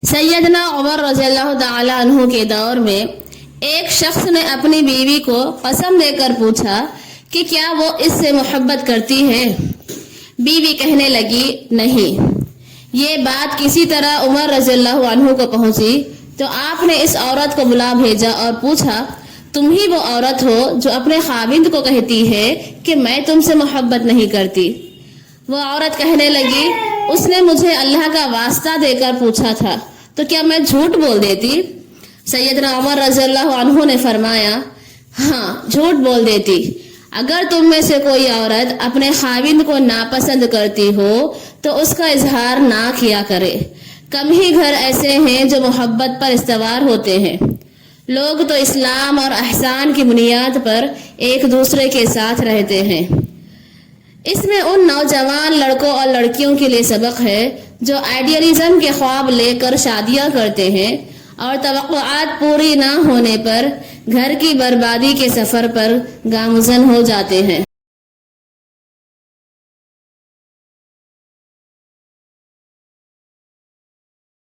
सैयदना उमर रज़ियल्लाहु ताला अन्हु के दौर में एक शख्स ने अपनी बीवी को कसम देकर पूछा कि क्या वो इससे मोहब्बत करती है। बीवी कहने लगी नहीं। ये बात किसी तरह उमर रज़ियल्लाहु अन्हु को पहुंची तो आपने इस औरत को बुला भेजा और पूछा, तुम ही वो औरत हो जो अपने खाविंद को कहती है कि मैं तुमसे मोहब्बत नहीं करती। वो औरत कहने लगी, उसने मुझे अल्लाह का वास्ता देकर पूछा था तो क्या मैं झूठ बोल देती। सैयदना उमर रज़ियल्लाहु अन्हु ने फरमाया, हाँ झूठ बोल देती। अगर तुम में से कोई औरत अपने खाविंद को नापसंद करती हो तो उसका इजहार ना किया करे। कम ही घर ऐसे हैं जो मोहब्बत पर इस्तवार होते हैं। लोग तो इस्लाम और एहसान की बुनियाद पर एक दूसरे के साथ रहते हैं। इसमें उन नौजवान लड़कों और लड़कियों के लिए सबक है जो आइडियलिज्म के ख्वाब लेकर शादियां करते हैं और तवक्कुआत पूरी ना होने पर घर की बर्बादी के सफर पर गामज़न हो जाते हैं।